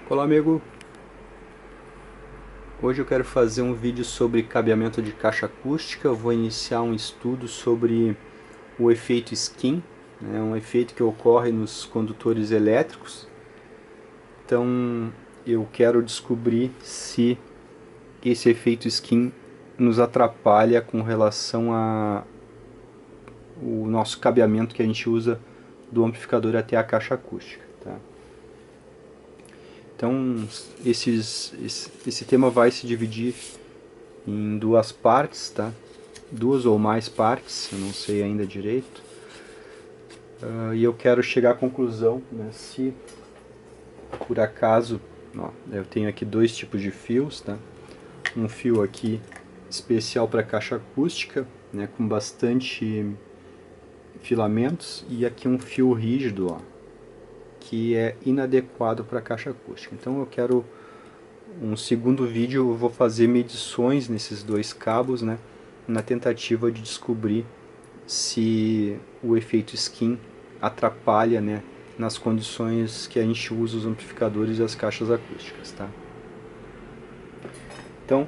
Olá amigo, hoje eu quero fazer um vídeo sobre cabeamento de caixa acústica. Eu vou iniciar um estudo sobre o efeito skin, um efeito que ocorre nos condutores elétricos. Então eu quero descobrir se esse efeito skin nos atrapalha com relação a o nosso cabeamento que a gente usa do amplificador até a caixa acústica. Tá? Então esse tema vai se dividir em duas partes, tá? Duas ou mais partes, eu não sei ainda direito. E eu quero chegar à conclusão, né, se por acaso, ó, eu tenho aqui dois tipos de fios, tá? Um fio aqui especial para caixa acústica, né, com bastante filamentos, e aqui um fio rígido, ó, que é inadequado para caixa acústica. Então eu quero um segundo vídeo, eu vou fazer medições nesses dois cabos, né, na tentativa de descobrir se o efeito skin atrapalha, né, nas condições que a gente usa os amplificadores e as caixas acústicas, tá? Então,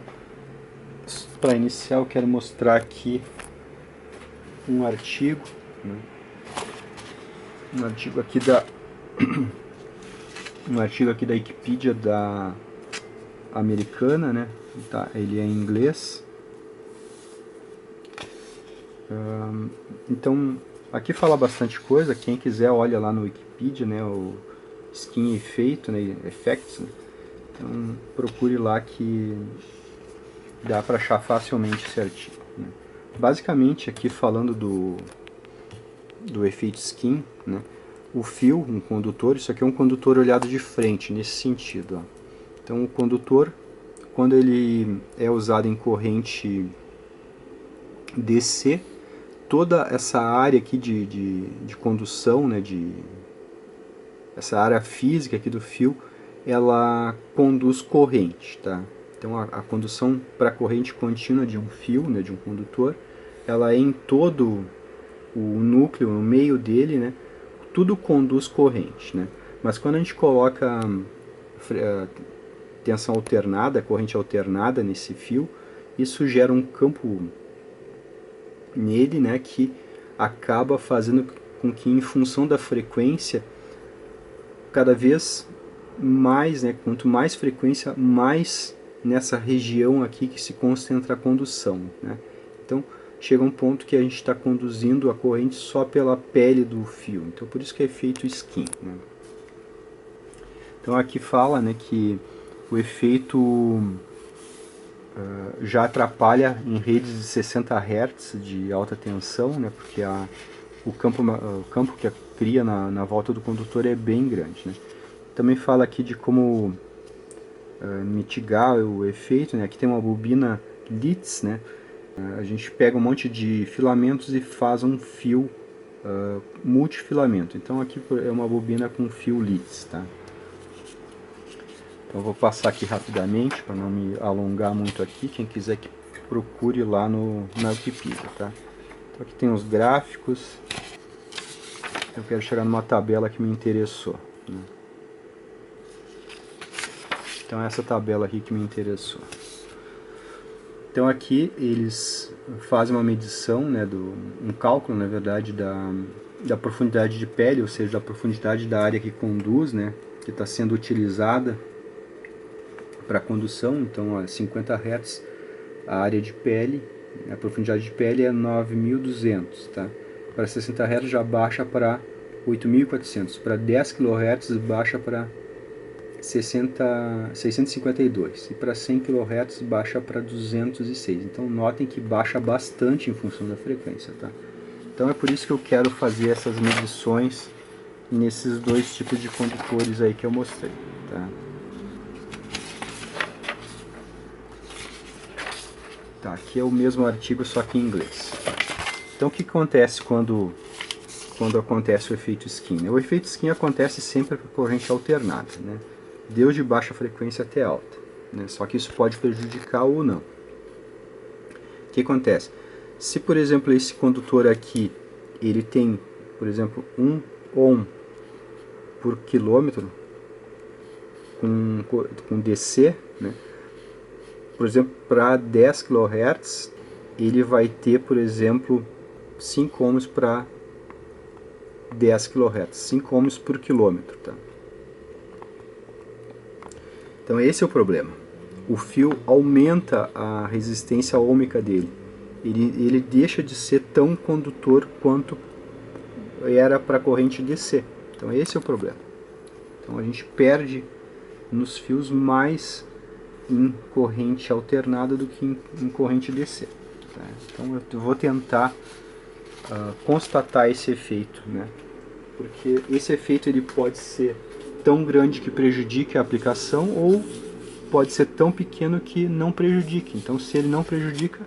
para iniciar, eu quero mostrar aqui um artigo, né, um artigo aqui da Wikipedia da americana, né? Tá, ele é em inglês. Então, aqui fala bastante coisa. Quem quiser olha lá no Wikipedia, né? O skin efeito, né? Effects. Né? Então, procure lá que dá para achar facilmente esse artigo. Né? Basicamente, aqui falando do efeito skin, né? O fio, um condutor, isso aqui é um condutor olhado de frente, nesse sentido. Ó. Então, o condutor, quando ele é usado em corrente DC, toda essa área aqui de condução, né, essa área física aqui do fio, ela conduz corrente, tá? Então a condução para corrente contínua de um fio, né, de um condutor, ela é em todo o núcleo, no meio dele, né, tudo conduz corrente, né? Mas quando a gente coloca tensão alternada, corrente alternada nesse fio, isso gera um campo nele, né, que acaba fazendo com que, em função da frequência, cada vez mais, né, quanto mais frequência, mais nessa região aqui que se concentra a condução, né? Então chega um ponto que a gente está conduzindo a corrente só pela pele do fio, então por isso que é efeito skin, né? Então aqui fala, né, que o efeito já atrapalha em redes de 60 Hz de alta tensão, né, porque o campo que cria na volta do condutor é bem grande. Né. Também fala aqui de como mitigar o efeito. Né. Aqui tem uma bobina Litz, né. A gente pega um monte de filamentos e faz um fio multifilamento. Então aqui é uma bobina com fio Litz. Tá. Então eu vou passar aqui rapidamente para não me alongar muito aqui. Quem quiser que procure lá na Wikipedia, tá? Então aqui tem os gráficos. Eu quero chegar numa tabela que me interessou, né? Então essa tabela aqui que me interessou. Então aqui eles fazem uma medição, né, um cálculo, na verdade, da profundidade de pele, ou seja, da profundidade da área que conduz, né, que está sendo utilizada para condução. Então, a 50 Hz, a área de pele, a profundidade de pele é 9.200, tá? Para 60 Hz já baixa para 8.400, para 10 kHz baixa para 652 e para 100 kHz baixa para 206. Então notem que baixa bastante em função da frequência, tá? Então é por isso que eu quero fazer essas medições nesses dois tipos de condutores aí que eu mostrei, tá? Tá, aqui é o mesmo artigo, só que em inglês. Então o que acontece quando acontece o efeito skin? O efeito skin acontece sempre com corrente alternada, né? Desde baixa frequência até alta, né? Só que isso pode prejudicar ou não. O que acontece? Se, por exemplo, esse condutor aqui, ele tem, por exemplo, 1 ohm por quilômetro, com DC, né? Por exemplo, para 10 kHz, ele vai ter, por exemplo, 5 ohms para 10 kHz, 5 ohms por quilômetro, tá? Então esse é o problema. O fio aumenta a resistência ohmica dele. Ele deixa de ser tão condutor quanto era para a corrente DC. Então esse é o problema. Então a gente perde nos fios mais em corrente alternada do que em corrente DC. Tá? Então eu vou tentar constatar esse efeito, né? Porque esse efeito ele pode ser tão grande que prejudique a aplicação ou pode ser tão pequeno que não prejudique. Então se ele não prejudica,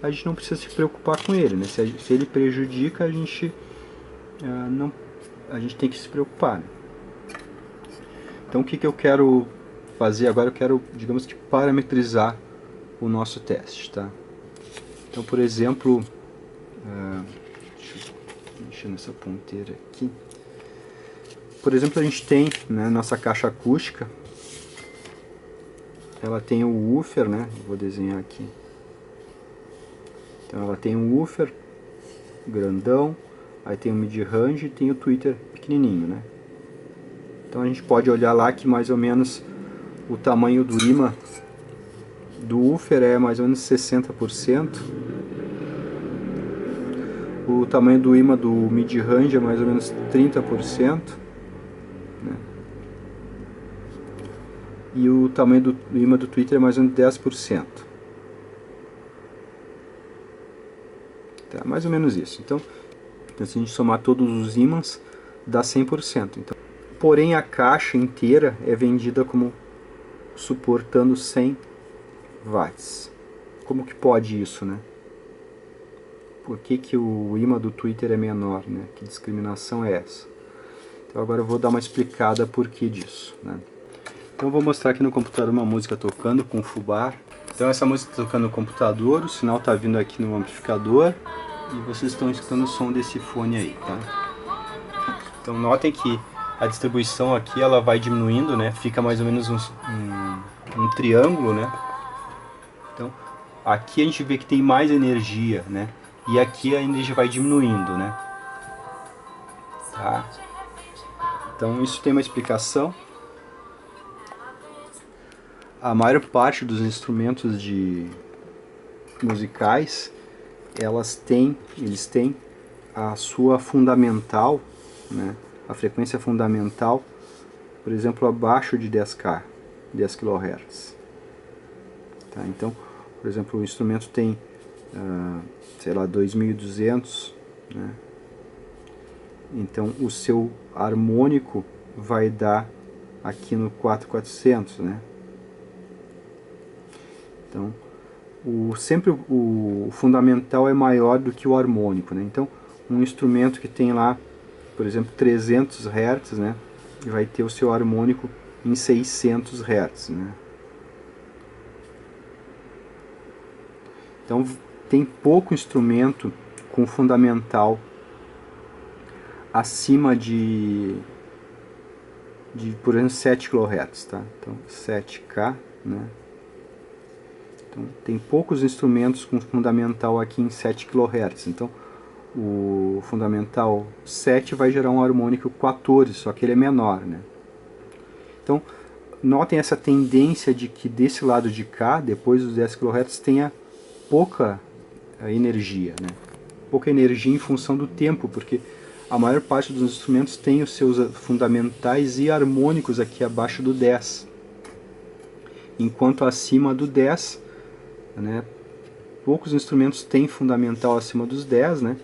a gente não precisa se preocupar com ele, né? Se ele prejudica, a gente tem que se preocupar, né? Então o que eu quero fazer agora? Eu quero, digamos que, parametrizar o nosso teste, tá? Então, por exemplo, deixa eu mexer nessa ponteira aqui. Por exemplo, a gente tem, né, nossa caixa acústica. Ela tem o woofer, né? Vou desenhar aqui. Então ela tem um woofer grandão, aí tem o mid-range e tem o tweeter pequenininho, né? Então a gente pode olhar lá que mais ou menos o tamanho do imã do woofer é mais ou menos 60%. O tamanho do imã do mid-range é mais ou menos 30%. Né? E o tamanho do imã do tweeter é mais ou menos 10%. Tá, mais ou menos isso. Então se a gente somar todos os ímãs, dá 100%. Então, porém, a caixa inteira é vendida como suportando 100 watts. Como que pode isso, né? Por que o imã do tweeter é menor, né? Que discriminação é essa? Então agora eu vou dar uma explicada por que disso, né? Então eu vou mostrar aqui no computador uma música tocando com fubá. Então essa música está tocando no computador, o sinal está vindo aqui no amplificador e vocês estão escutando o som desse fone aí, tá? Então notem que a distribuição aqui ela vai diminuindo, né? Fica mais ou menos um triângulo, né? Então aqui a gente vê que tem mais energia, né? E aqui a energia vai diminuindo, né? Tá? Então isso tem uma explicação. A maior parte dos instrumentos musicais, eles têm a sua fundamental, né? A frequência fundamental, por exemplo, abaixo de 10 kHz. Tá? Então, por exemplo, o instrumento tem, sei lá, 2200, né? Então o seu harmônico vai dar aqui no 4400, né? Então sempre o fundamental é maior do que o harmônico, né? Então um instrumento que tem lá, por exemplo, 300 Hz, né, vai ter o seu harmônico em 600 Hz, né? Então tem pouco instrumento com fundamental acima de por exemplo 7 kHz, tá? Então 7K, né? Então tem poucos instrumentos com fundamental aqui em 7 kHz. Então o fundamental 7 vai gerar um harmônico 14, só que ele é menor, né? Então notem essa tendência de que desse lado de cá, depois dos 10 kHz, tenha pouca energia, né? Pouca energia em função do tempo, porque a maior parte dos instrumentos tem os seus fundamentais e harmônicos aqui abaixo do 10. Enquanto acima do 10, né, poucos instrumentos têm fundamental acima dos 10, né,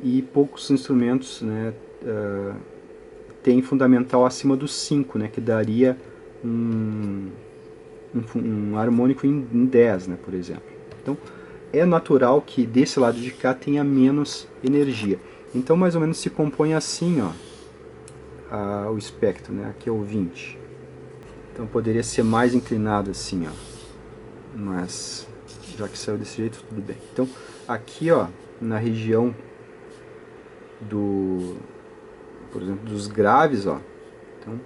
e poucos instrumentos, né, têm fundamental acima dos 5, né, que daria um harmônico em 10, né, por exemplo. Então é natural que desse lado de cá tenha menos energia. Então mais ou menos se compõe assim, ó, o espectro, né? Aqui é o 20. Então poderia ser mais inclinado assim, ó. Mas já que saiu desse jeito, tudo bem. Então aqui, ó, na região por exemplo, dos graves, ó. Então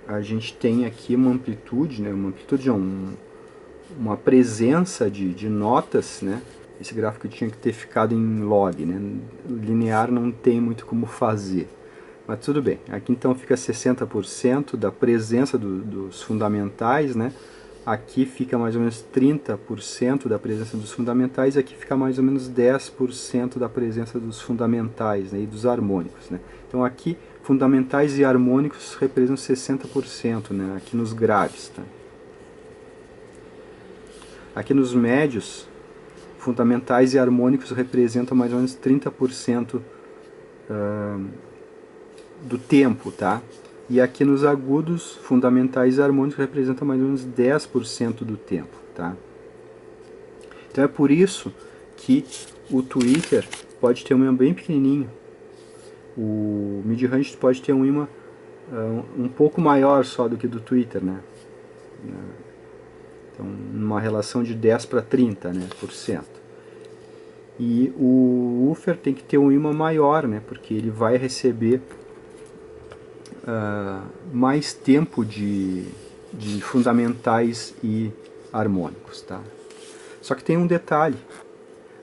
a gente tem aqui uma amplitude, né? Uma presença de notas, né? Esse gráfico tinha que ter ficado em log, né? Linear não tem muito como fazer. Mas tudo bem, aqui então fica 60% da presença dos fundamentais, né? Aqui fica mais ou menos 30% da presença dos fundamentais, e aqui fica mais ou menos 10% da presença dos fundamentais, né? E dos harmônicos, né? Então aqui, fundamentais e harmônicos representam 60%, né? Aqui nos graves, tá? Aqui nos médios, fundamentais e harmônicos representam mais ou menos 30% do tempo, tá? E aqui nos agudos, fundamentais e harmônicos representam mais ou menos 10% do tempo, tá? Então é por isso que o tweeter pode ter um ímã bem pequenininho. O mid-range pode ter um ímã um pouco maior só do que do tweeter, né? Então, numa relação de 10 para 30, né, por cento. E o woofer tem que ter um ímã maior, né, porque ele vai receber mais tempo de fundamentais e harmônicos, tá? Só que tem um detalhe.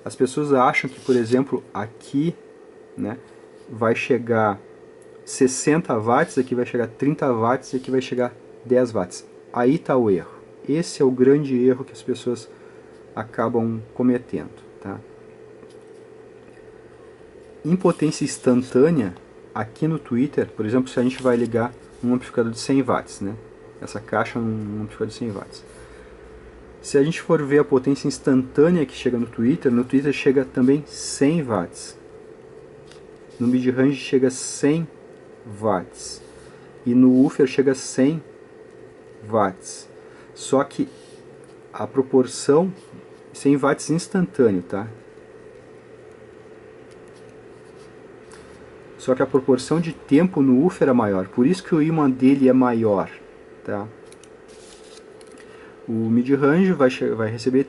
As pessoas acham que, por exemplo, aqui, né, vai chegar 60 watts, aqui vai chegar 30 watts e aqui vai chegar 10 watts. Aí está o erro. Esse é o grande erro que as pessoas acabam cometendo, tá? Em potência instantânea, aqui no tweeter, por exemplo, se a gente vai ligar um amplificador de 100 watts, né? Essa caixa é um amplificador de 100 watts. Se a gente for ver a potência instantânea que chega no tweeter chega também 100 watts. No mid-range chega 100 watts. E no woofer chega 100 watts. Só que a proporção 100 watts instantâneo, tá? Só que a proporção de tempo no woofer é maior, por isso que o ímã dele é maior, tá? O mid-range vai receber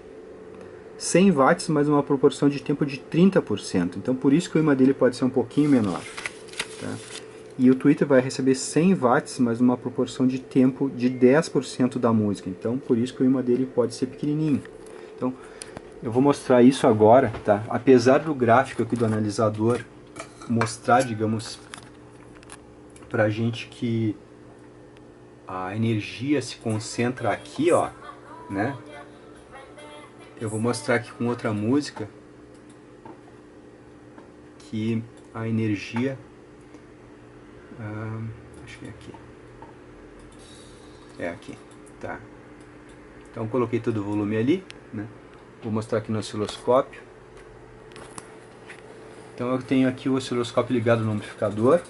100 watts, mas uma proporção de tempo de 30%, então por isso que o ímã dele pode ser um pouquinho menor, tá? E o tweeter vai receber 100 watts, mas uma proporção de tempo de 10% da música, então por isso que o ímã dele pode ser pequenininho. Então eu vou mostrar isso agora, tá? Apesar do gráfico aqui do analisador mostrar, digamos, pra gente que a energia se concentra aqui, ó, né? Eu vou mostrar aqui com outra música que a energia, acho que é aqui, aqui, tá? Então coloquei todo o volume ali, né? Vou mostrar aqui no osciloscópio. Então eu tenho aqui o osciloscópio ligado no amplificador,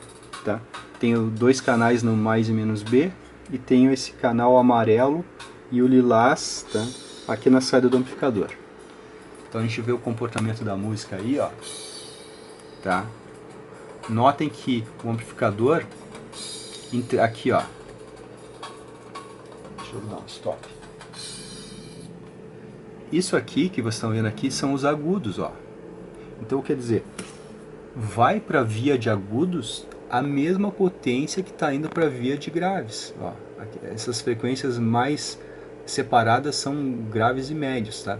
tá? Tenho dois canais no mais e menos B, e tenho esse canal amarelo e o lilás, tá? Aqui na saída do amplificador. Então a gente vê o comportamento da música aí, ó, tá? Notem que o amplificador, aqui, ó, deixa eu dar um stop. Isso aqui que vocês estão vendo aqui são os agudos, ó. Então quer dizer, vai para a via de agudos a mesma potência que está indo para a via de graves. Ó, aqui, essas frequências mais separadas são graves e médios, tá?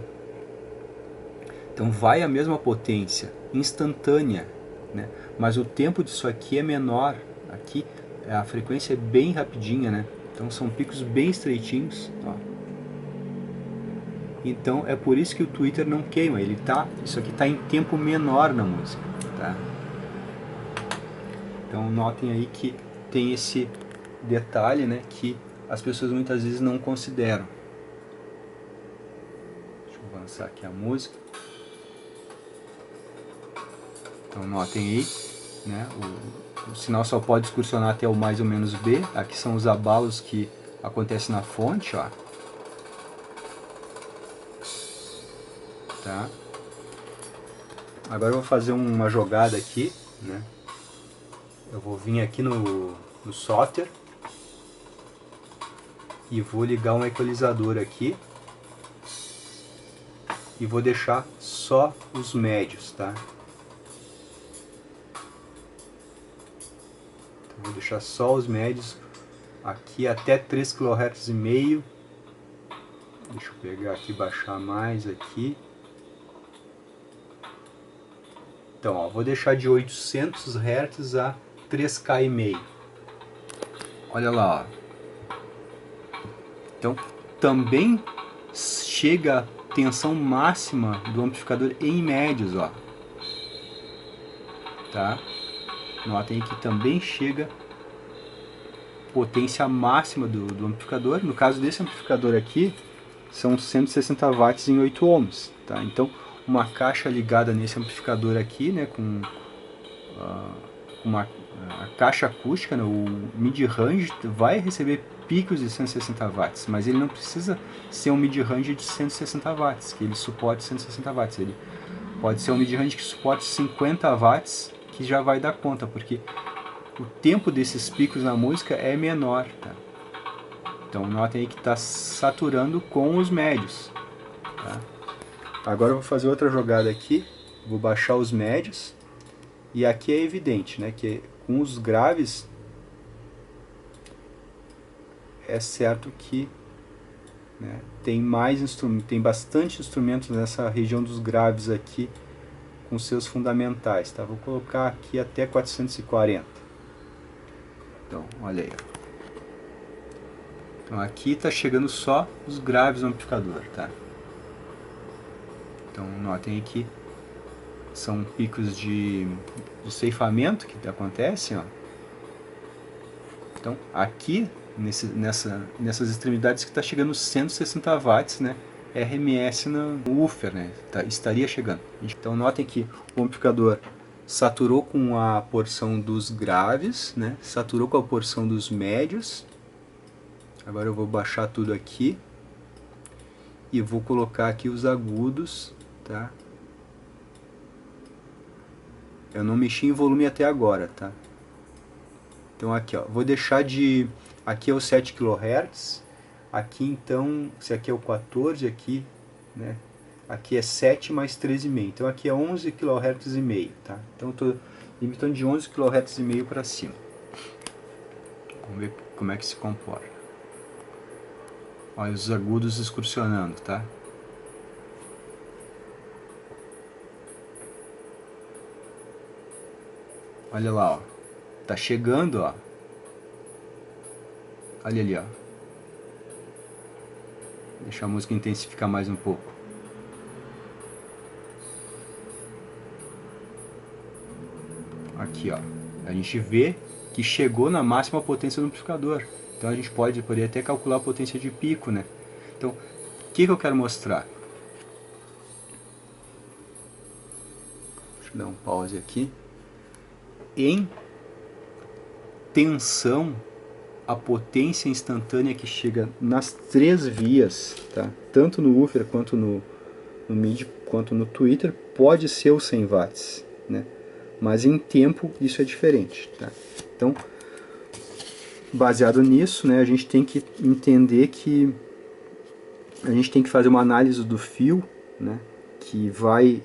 Então vai a mesma potência instantânea, né? Mas o tempo disso aqui é menor. Aqui a frequência é bem rapidinha, né? Então são picos bem estreitinhos, ó. Então é por isso que o tweeter não queima, isso aqui está em tempo menor na música, tá? Então notem aí que tem esse detalhe, né, que as pessoas muitas vezes não consideram. Deixa eu avançar aqui a música. Então notem aí, né, o sinal só pode excursionar até o mais ou menos B. Aqui são os abalos que acontecem na fonte, ó. Tá? Agora eu vou fazer uma jogada aqui, né? Eu vou vir aqui no software e vou ligar um equalizador aqui e vou deixar só os médios, tá? Então, vou deixar só os médios aqui até 3 kHz e meio. Deixa eu pegar aqui, baixar mais aqui. Então, ó, vou deixar de 800 Hz a 3K e meio. Olha lá, ó. Então, também chega a tensão máxima do amplificador em médios, ó. Tá? Notem que também chega potência máxima do amplificador. No caso desse amplificador aqui, são 160 watts em 8 ohms, tá? Então, uma caixa ligada nesse amplificador aqui, né, com a caixa acústica, né, o mid-range, vai receber picos de 160 watts, mas ele não precisa ser um mid-range de 160 watts, que ele suporte 160 watts. Ele pode ser um mid-range que suporte 50 watts, que já vai dar conta, porque o tempo desses picos na música é menor, tá? Então notem aí que está saturando com os médios. Tá? Agora eu vou fazer outra jogada aqui, vou baixar os médios, e aqui é evidente, né, que com os graves é certo que, né, tem bastante instrumentos nessa região dos graves aqui com seus fundamentais. Tá? Vou colocar aqui até 440. Então, olha aí. Então aqui está chegando só os graves no amplificador, tá? Então notem aqui, são picos de ceifamento que acontecem, ó. Então aqui, nessas extremidades que está chegando 160 watts, né? RMS no woofer, né? Estaria chegando. Então notem que o amplificador saturou com a porção dos graves, né? Saturou com a porção dos médios. Agora eu vou baixar tudo aqui e vou colocar aqui os agudos, tá? Eu não mexi em volume até agora, tá? Então aqui, ó, vou deixar de... Aqui é o 7 kHz, aqui então, se aqui é o 14, aqui, né? Aqui é 7 mais 13,5, então aqui é 11 kHz e meio, tá? Então eu estou limitando de 11 kHz e meio para cima. Vamos ver como é que se comporta. Olha os agudos excursionando, tá? Olha lá, ó. Tá chegando, ó. Olha ali, ó. Deixa a música intensificar mais um pouco. Aqui, ó. A gente vê que chegou na máxima potência do amplificador. Então a gente pode até calcular a potência de pico, né? Então, o que eu quero mostrar? Deixa eu dar um pause aqui. Em tensão, a potência instantânea que chega nas 3 vias, tá? Tanto no woofer quanto no mid, quanto no tweeter, pode ser os 100 watts, né? Mas em tempo isso é diferente, tá? Então, baseado nisso, né, a gente tem que entender que a gente tem que fazer uma análise do fio, né, que vai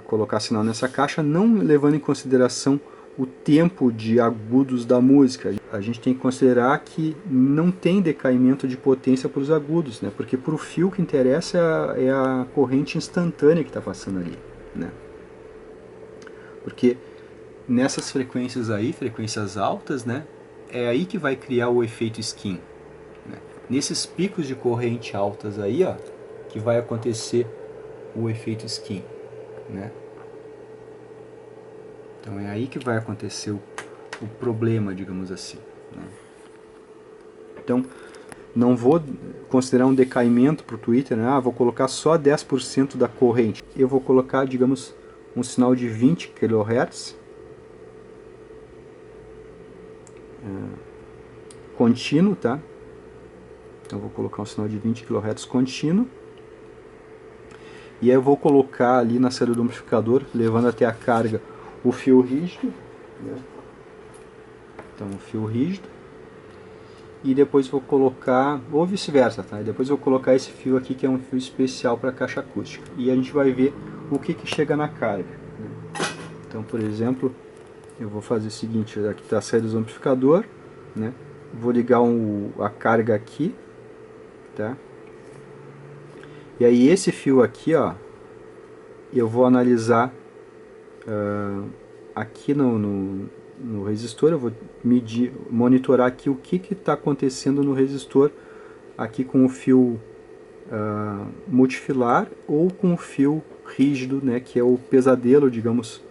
colocar sinal nessa caixa, não levando em consideração o tempo de agudos da música. A gente tem que considerar que não tem decaimento de potência para os agudos, né, porque para o fio que interessa é a corrente instantânea que está passando ali, né? Porque nessas frequências aí, frequências altas, né, é aí que vai criar o efeito skin, né? Nesses picos de corrente altas aí, ó, que vai acontecer o efeito skin, né? Então é aí que vai acontecer o problema, digamos assim, né? Então não vou considerar um decaimento para o tweeter, né? Vou colocar só 10% da corrente. Eu vou colocar, digamos, um sinal de 20 kHz contínuo, tá? Então vou colocar um sinal de 20 kHz contínuo. E aí eu vou colocar ali na saída do amplificador, levando até a carga, o fio rígido, né? Então o fio rígido. E depois vou colocar, ou vice-versa, tá? E depois vou colocar esse fio aqui, que é um fio especial para caixa acústica. E a gente vai ver o que chega na carga, né? Então, por exemplo, eu vou fazer o seguinte, aqui está a saída do amplificador, né? vou ligar a carga aqui, tá? E aí esse fio aqui, ó, eu vou analisar aqui no resistor, eu vou medir, monitorar aqui o que está acontecendo no resistor, aqui com o fio multifilar ou com o fio rígido, né, que é o pesadelo, digamos,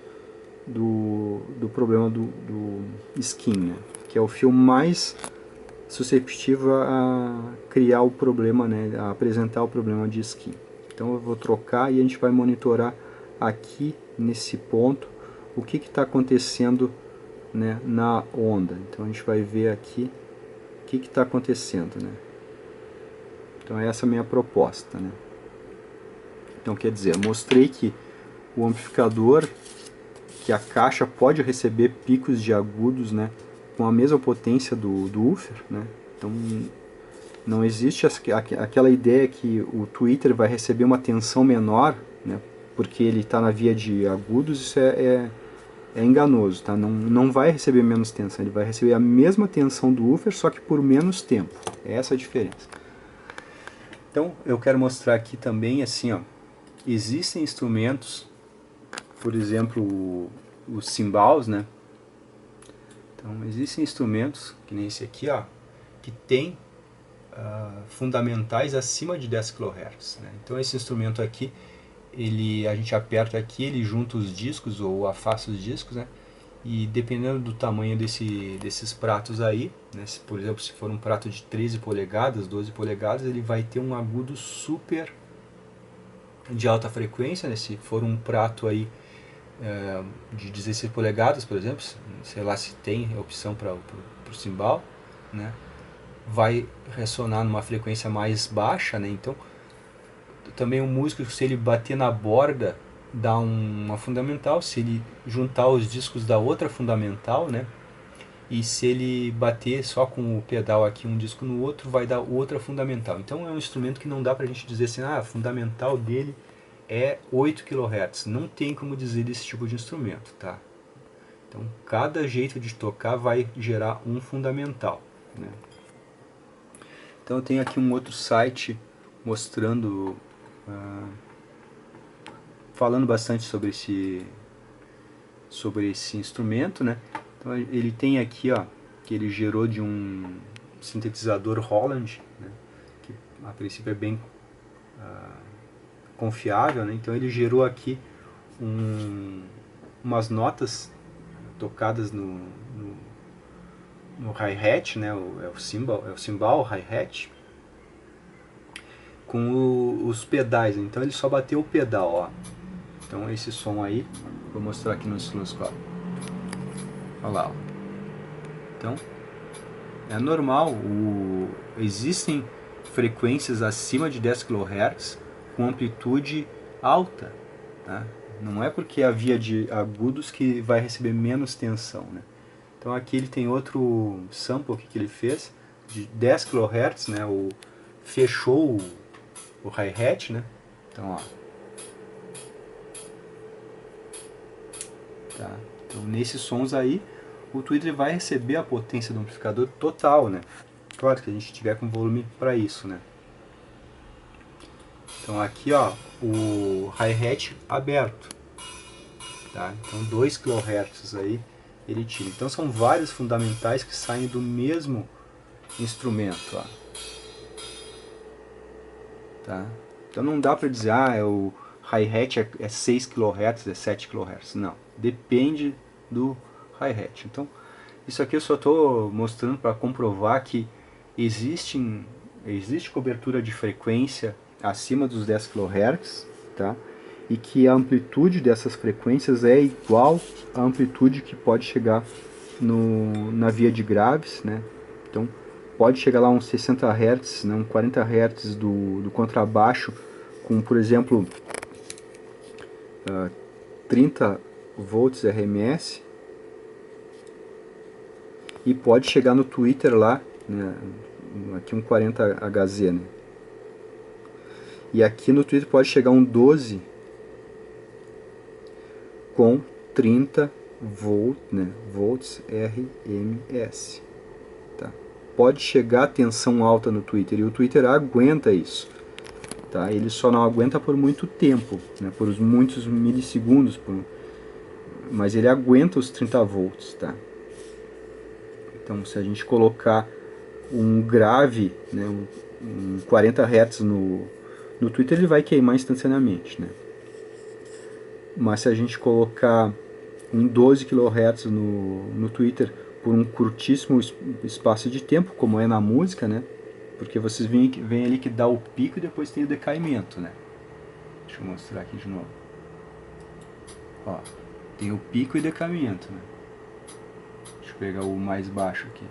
do problema do skin, né, que é o fio mais susceptível a criar o problema, né, a apresentar o problema de skin. Então eu vou trocar e a gente vai monitorar aqui nesse ponto o que está acontecendo, né, na onda. Então a gente vai ver aqui o que está acontecendo, né. Então essa é a minha proposta, né. Então quer dizer, eu mostrei que o amplificador, que a caixa pode receber picos de agudos, né, com a mesma potência do woofer, né. Então não existe aquela ideia que o tweeter vai receber uma tensão menor, né, porque ele está na via de agudos. Isso é enganoso, tá? Não vai receber menos tensão, ele vai receber a mesma tensão do woofer, só que por menos tempo. É essa a diferença. Então eu quero mostrar aqui também, assim, ó, existem instrumentos, por exemplo, os cymbals, né? Então existem instrumentos, que nem esse aqui, ó, que tem fundamentais acima de 10 kHz, né? Então esse instrumento aqui, a gente aperta aqui, ele junta os discos ou afasta os discos, né? E dependendo do tamanho desses pratos aí, né? Por exemplo, se for um prato de 13 polegadas, 12 polegadas, ele vai ter um agudo super de alta frequência, né? Se for um prato aí de 16 polegadas, por exemplo, sei lá se tem opção para o cymbal, né? Vai ressonar numa frequência mais baixa, né? Então também o músico, se ele bater na borda, dá uma fundamental, se ele juntar os discos dá outra fundamental, né? E se ele bater só com o pedal aqui um disco no outro, vai dar outra fundamental. Então é um instrumento que não dá pra gente dizer assim, a fundamental dele é 8 kHz. Não tem como dizer desse tipo de instrumento, tá? Então cada jeito de tocar vai gerar um fundamental, né? Então eu tenho aqui um outro site mostrando, falando bastante sobre esse instrumento, né? Então ele tem aqui, ó, que ele gerou de um sintetizador Roland, né? Que a princípio é bem confiável, né? Então ele gerou aqui umas notas tocadas no hi-hat, né? É o cymbal hi-hat, com os pedais. Então ele só bateu o pedal, ó. Então esse som aí, vou mostrar aqui no osciloscópio. Olha lá, ó. Então é normal, existem frequências acima de 10 kHz com amplitude alta, tá? Não é porque é a via de agudos que vai receber menos tensão, né? Então aqui ele tem outro sample que ele fez de 10 kHz, né? Fechou o hi-hat, né? Então, ó. Tá? Então nesses sons aí, o tweeter vai receber a potência do amplificador total, né? Claro que a gente tiver com volume para isso, né? Então aqui, ó, o hi-hat aberto, tá? Então 2 kHz aí ele tira. Então são vários fundamentais que saem do mesmo instrumento, ó. Tá? Então não dá para dizer, o hi-hat é 6 kHz, é 7 kHz. Não, depende do hi-hat. Então isso aqui eu só estou mostrando para comprovar que existe cobertura de frequência acima dos 10 kHz, tá? E que a amplitude dessas frequências é igual à amplitude que pode chegar na via de graves, né? Então pode chegar lá uns 60 Hz, né, uns 40 Hz do contrabaixo, com, por exemplo, 30 volts RMS, e pode chegar no tweeter lá, né, aqui um 40 Hz, né? E aqui no tweeter pode chegar um 12 com 30 volts RMS, tá? pode chegar a tensão alta no Twitter, e o Twitter aguenta isso. Tá? Ele só não aguenta por muito tempo, né? Por muitos milissegundos, mas ele aguenta os 30 volts. Tá? Então, se a gente colocar um grave, né, um 40 Hz no Twitter, ele vai queimar instantaneamente. Né? Mas se a gente colocar um 12 kHz no Twitter por um curtíssimo espaço de tempo, como é na música, né? Porque vocês veem ali que dá o pico e depois tem o decaimento, né? Deixa eu mostrar aqui de novo. Ó, tem o pico e decaimento, né? Deixa eu pegar o mais baixo aqui.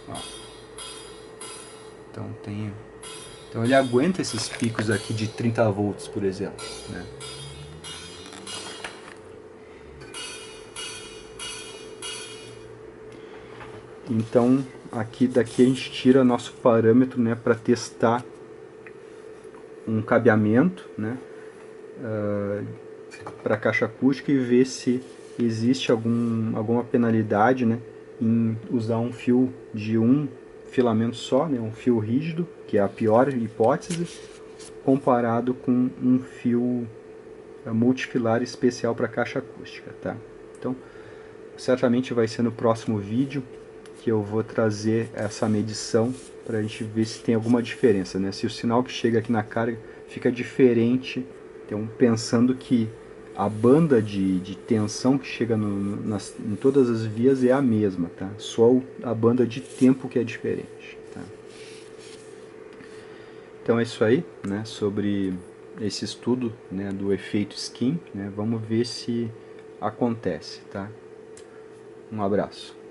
Ó. Então ele aguenta esses picos aqui de 30 volts, por exemplo, né? Então daqui a gente tira nosso parâmetro, né, para testar um cabeamento, né, para caixa acústica e ver se existe alguma penalidade, né, em usar um fio de um filamento só, né, um fio rígido, que é a pior hipótese, comparado com um fio multifilar especial para caixa acústica. Tá? Então, certamente vai ser no próximo vídeo que eu vou trazer essa medição para a gente ver se tem alguma diferença, né? Se o sinal que chega aqui na carga fica diferente, então pensando que a banda de tensão que chega em todas as vias é a mesma, tá? Só a banda de tempo que é diferente. Tá? Então é isso aí, né? Sobre esse estudo, né, do efeito skin, né? Vamos ver se acontece, tá? Um abraço.